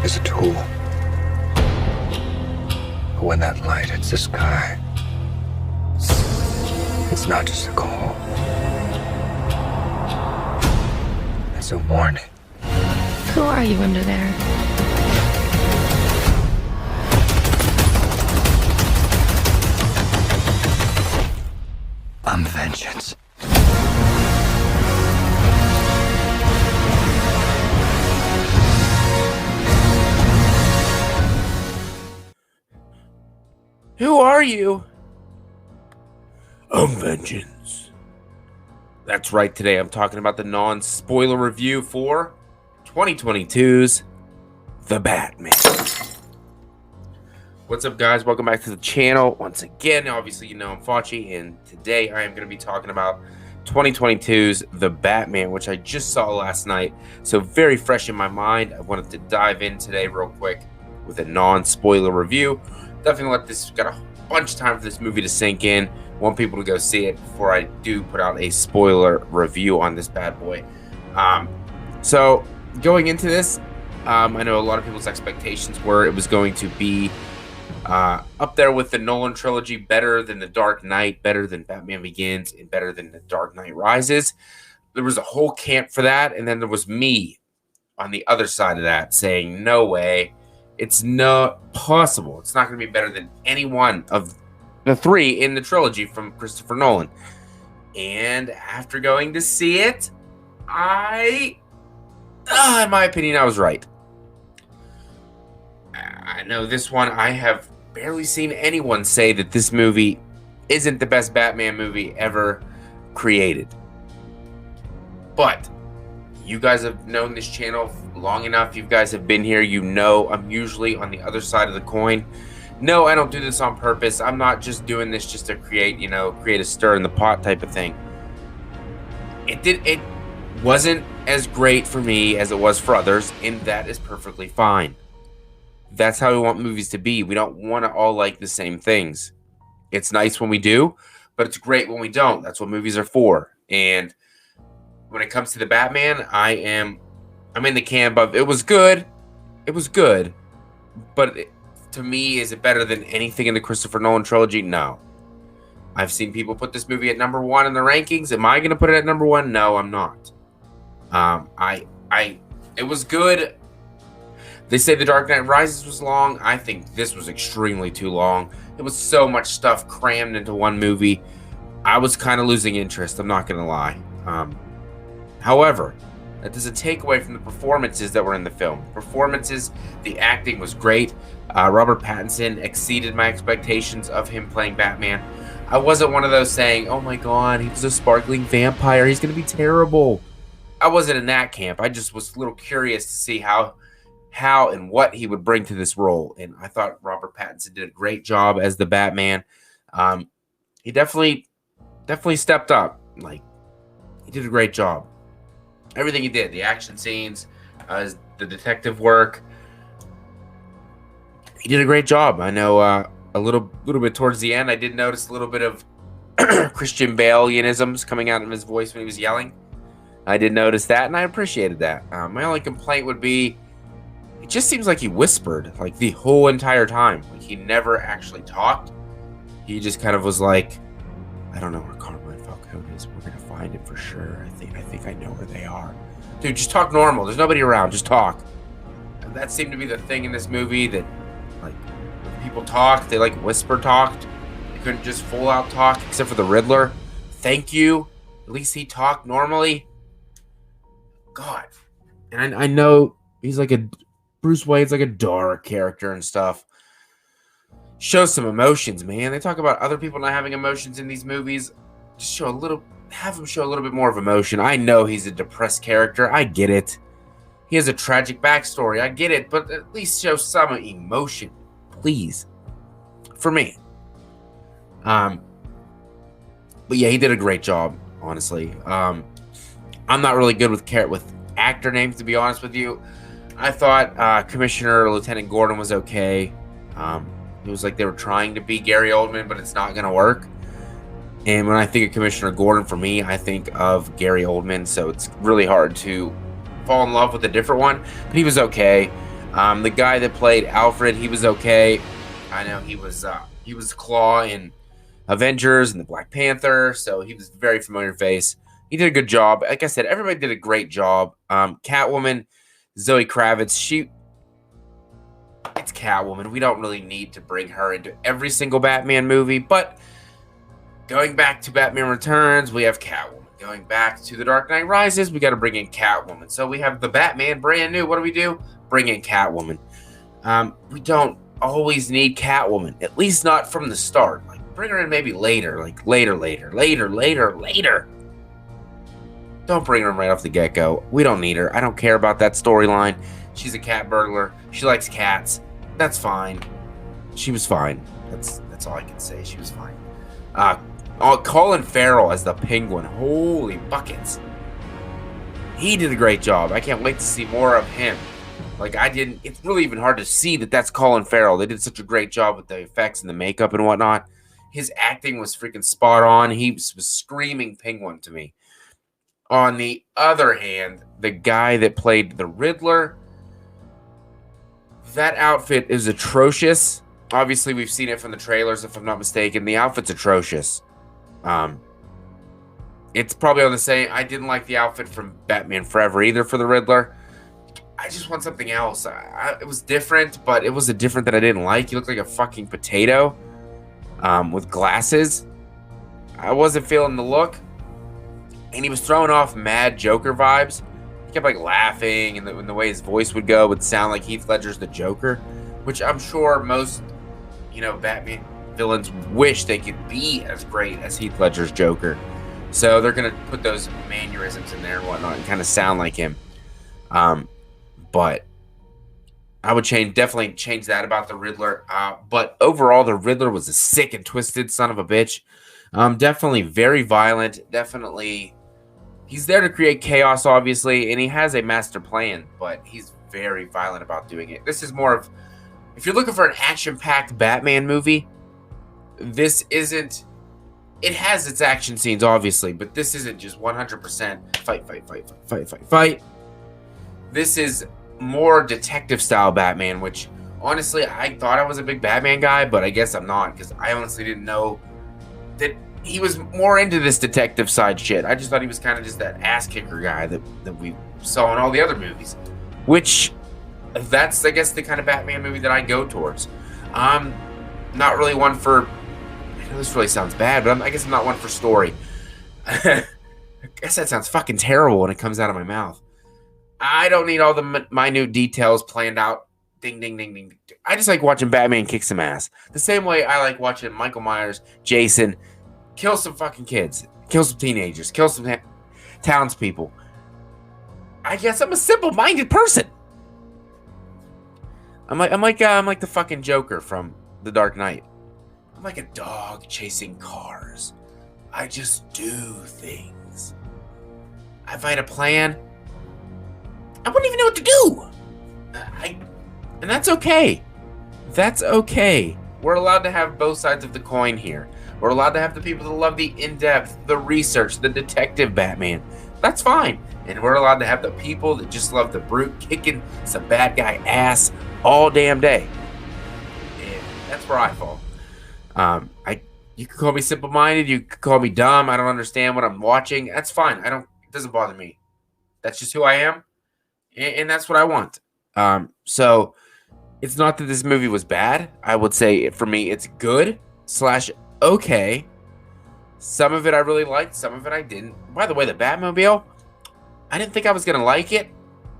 is a tool. But when that light hits the sky, it's not just a call. It's a warning. Who are you under there? I'm vengeance. Who are you? I'm Vengeance. That's right, today I'm talking about the non-spoiler review for 2022's The Batman. What's up, guys? Welcome back to the channel. Once again, obviously, you know I'm Facci, and today I am going to be talking about 2022's The Batman, which I just saw last night, so very fresh in my mind. I wanted to dive in today real quick with a non-spoiler review. Definitely got a bunch of time for this movie to sink in. Want people to go see it before I do put out a spoiler review on this bad boy. So going into this, I know a lot of people's expectations were it was going to be up there with the Nolan trilogy, better than The Dark Knight, better than Batman Begins, and better than The Dark Knight Rises. There was a whole camp for that, and then there was me on the other side of that saying, no way. It's not possible. It's not going to be better than any one of the three in the trilogy from Christopher Nolan. And after going to see it, in my opinion, I was right. I know this one, I have barely seen anyone say that this movie isn't the best Batman movie ever created. But you guys have known this channel long enough. You guys have been here. You know I'm usually on the other side of the coin. No, I don't do this on purpose. I'm not just doing this just to create a stir in the pot type of thing. It wasn't as great for me as it was for others, and that is perfectly fine. That's how we want movies to be. We don't want to all like the same things. It's nice when we do, but it's great when we don't. That's what movies are for. And when it comes to the Batman, I'm in the camp of it was good. It was good. But to me, is it better than anything in the Christopher Nolan trilogy? No. I've seen people put this movie at number 1 in the rankings. Am I going to put it at number 1? No, I'm not. It was good. They say The Dark Knight Rises was long. I think this was extremely too long. It was so much stuff crammed into one movie. I was kind of losing interest. I'm not going to lie. However, that doesn't take away from the performances that were in the film. Performances, the acting was great. Robert Pattinson exceeded my expectations of him playing Batman. I wasn't one of those saying, oh my god, he was a sparkling vampire, he's going to be terrible. I wasn't in that camp. I just was a little curious to see how and what he would bring to this role. And I thought Robert Pattinson did a great job as the Batman. He definitely stepped up. Like, he did a great job. Everything he did, the action scenes, the detective work, he did a great job. I know a little bit towards the end, I did notice a little bit of Christian Bale-isms coming out of his voice when he was yelling. I did notice that, and I appreciated that. My only complaint would be, it just seems like he whispered like the whole entire time. Like he never actually talked. He just kind of was like, I don't know where Carmine Falcone is. We're gonna find him for sure. I think I know where they are. Dude, just talk normal. There's nobody around. Just talk. And that seemed to be the thing in this movie, that like when people talk, they like whisper talked. They couldn't just full out talk, except for the Riddler. Thank you. At least he talked normally. God. And I know he's like Bruce Wayne's like a dark character and stuff. Show some emotions, man. They talk about other people not having emotions in these movies. Just have him show a little bit more of emotion. I know he's a depressed character. I get it. He has a tragic backstory. I get it. But at least show some emotion, please. For me. But yeah, he did a great job, honestly. I'm not really good with actor names, to be honest with you. I thought Commissioner Lieutenant Gordon was okay. It was like they were trying to be Gary Oldman, but it's not going to work. And when I think of Commissioner Gordon, for me, I think of Gary Oldman. So it's really hard to fall in love with a different one. But he was okay. The guy that played Alfred, he was okay. I know he was Claw in Avengers and the Black Panther, so he was a very familiar face. He did a good job. Like I said, everybody did a great job. Catwoman, Zoe Kravitz, it's Catwoman. We don't really need to bring her into every single Batman movie, but going back to Batman Returns, we have Catwoman. Going back to The Dark Knight Rises, we got to bring in Catwoman. So we have the Batman brand new. What do? Bring in Catwoman. We don't always need Catwoman, at least not from the start. Like, bring her in maybe later, like later. Don't bring her in right off the get-go. We don't need her. I don't care about that storyline. She's a cat burglar. She likes cats. That's fine. She was fine. That's all I can say. She was fine. Colin Farrell as the Penguin. Holy buckets. He did a great job. I can't wait to see more of him. Like, it's really even hard to see that that's Colin Farrell. They did such a great job with the effects and the makeup and whatnot. His acting was freaking spot on. He was screaming Penguin to me. On the other hand, the guy that played the Riddler, that outfit is atrocious. Obviously, we've seen it from the trailers, if I'm not mistaken. The outfit's atrocious. It's probably on the same. I didn't like the outfit from Batman Forever either for the Riddler. I just want something else. It was different, but it was a different that I didn't like. He looked like a fucking potato with glasses. I wasn't feeling the look. And he was throwing off mad Joker vibes. He kept like laughing, and the way his voice would go would sound like Heath Ledger's the Joker, which I'm sure most, Batman villains wish they could be as great as Heath Ledger's Joker. So they're gonna put those mannerisms in there and whatnot and kind of sound like him. But I would definitely change that about the Riddler. But overall, the Riddler was a sick and twisted son of a bitch. Definitely very violent. Definitely, he's there to create chaos, obviously, and he has a master plan, but he's very violent about doing it. This is more of, if you're looking for an action-packed Batman movie, this isn't. It has its action scenes, obviously, but this isn't just 100% fight. This is more detective-style Batman, which, honestly, I thought I was a big Batman guy, but I guess I'm not, because I honestly didn't know that he was more into this detective side shit. I just thought he was kind of just that ass-kicker guy that we saw in all the other movies, which, that's, I guess, the kind of Batman movie that I go towards. Not really one for... I know this really sounds bad, but I guess I'm not one for story. I guess that sounds fucking terrible when it comes out of my mouth. I don't need all the minute details planned out. Ding, ding, ding, ding. I just like watching Batman kick some ass. The same way I like watching Michael Myers, Jason, kill some fucking kids, kill some teenagers, kill some townspeople. I guess I'm a simple-minded person. I'm like the fucking Joker from The Dark Knight. I'm like a dog chasing cars. I just do things. If I had a plan, I wouldn't even know what to do. And that's okay. That's okay. We're allowed to have both sides of the coin here. We're allowed to have the people that love the in-depth, the research, the detective Batman. That's fine. And we're allowed to have the people that just love the brute kicking some bad guy ass all damn day. And that's where I fall. You can call me simple-minded. You can call me dumb. I don't understand what I'm watching. That's fine. It doesn't bother me. That's just who I am. And that's what I want. So it's not that this movie was bad. I would say for me, it's good / okay. Some of it I really liked. Some of it I didn't. By the way, the Batmobile, I didn't think I was going to like it.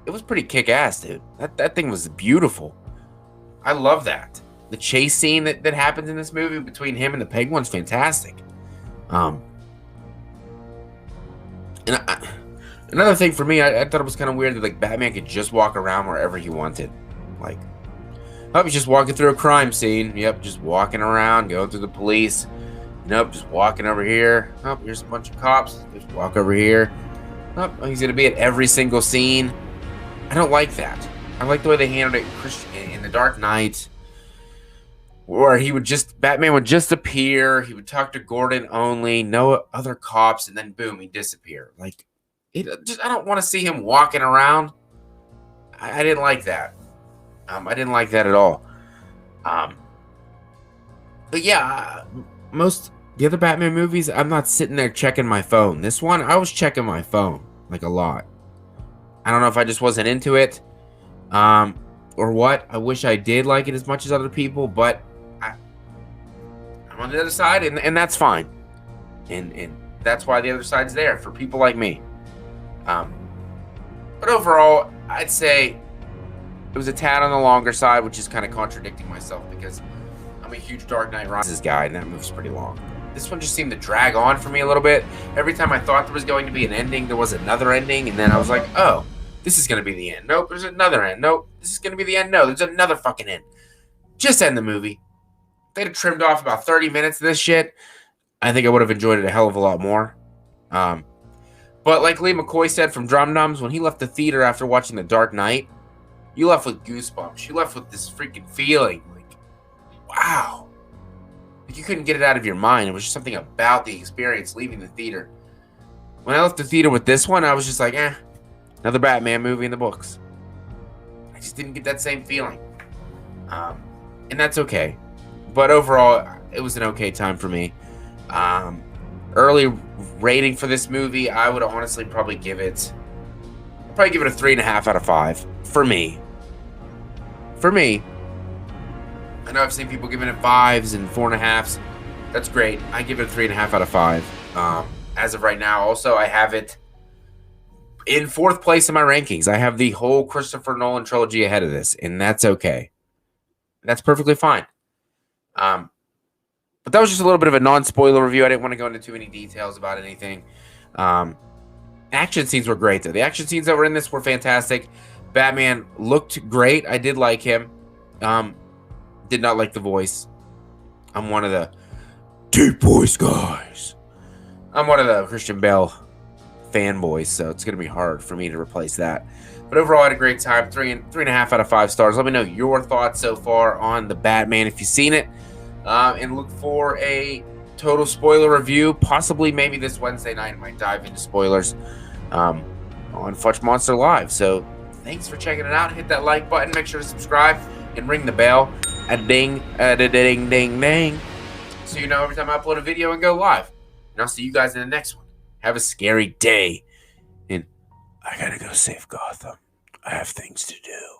It was pretty kick-ass, dude. That thing was beautiful. I love that. The chase scene that happens in this movie between him and the Penguin's fantastic. Another thing for me, I thought it was kind of weird that like Batman could just walk around wherever he wanted. Like, he's just walking through a crime scene. Yep, just walking around, going through the police. Nope, just walking over here. Oh, here's a bunch of cops. Just walk over here. Oh, he's gonna be at every single scene. I don't like that. I like the way they handled it in The Dark Knight, where Batman would just appear. He would talk to Gordon only, no other cops, and then boom, he'd disappear. Like, I don't want to see him walking around. I didn't like that. I didn't like that at all. But yeah, most the other Batman movies, I'm not sitting there checking my phone. This one, I was checking my phone like a lot. I don't know if I just wasn't into it, or what. I wish I did like it as much as other people, but I'm on the other side, and that's fine. And that's why the other side's there for people like me. But overall, I'd say it was a tad on the longer side, which is kind of contradicting myself because I'm a huge Dark Knight Rises guy, and that move's pretty long. This one just seemed to drag on for me a little bit. Every time I thought there was going to be an ending, there was another ending, and then I was like, oh, this is going to be the end. Nope, there's another end. Nope, this is going to be the end. No, there's another fucking end. Just end the movie. If they'd have trimmed off about 30 minutes of this shit, I think I would have enjoyed it a hell of a lot more. But like Lee McCoy said from Drum Dums, when he left the theater after watching The Dark Knight, you left with goosebumps. You left with this freaking feeling. Like, wow. Like you couldn't get it out of your mind. It was just something about the experience leaving the theater. When I left the theater with this one, I was just like, another Batman movie in the books. I just didn't get that same feeling. And that's okay. But overall, it was an okay time for me. Early rating for this movie, I would honestly probably give it a 3.5 out of 5 for me. I know I've seen people giving it 5s and 4.5s. That's great. I give it a 3.5 out of 5. As of right now, also I have it in 4th place in my rankings. I have the whole Christopher Nolan trilogy ahead of this, and that's okay. That's perfectly fine. But that was just a little bit of a non-spoiler review. I didn't want to go into too many details about anything. Action scenes were great, though. The action scenes that were in this were fantastic. Batman looked great. I did like him. Did not like the voice. I'm one of the deep voice guys. I'm one of the Christian Bale fanboys, so it's going to be hard for me to replace that. But overall, I had a great time. 3.5 out of 5 stars. Let me know your thoughts so far on The Batman if you've seen it. And look for a total spoiler review. Possibly maybe this Wednesday night I might dive into spoilers on Fudge Monster Live. So thanks for checking it out. Hit that like button. Make sure to subscribe and ring the bell. A ding, a ding, ding, ding. So you know every time I upload a video and go live. And I'll see you guys in the next one. Have a scary day. And I gotta go save Gotham. I have things to do.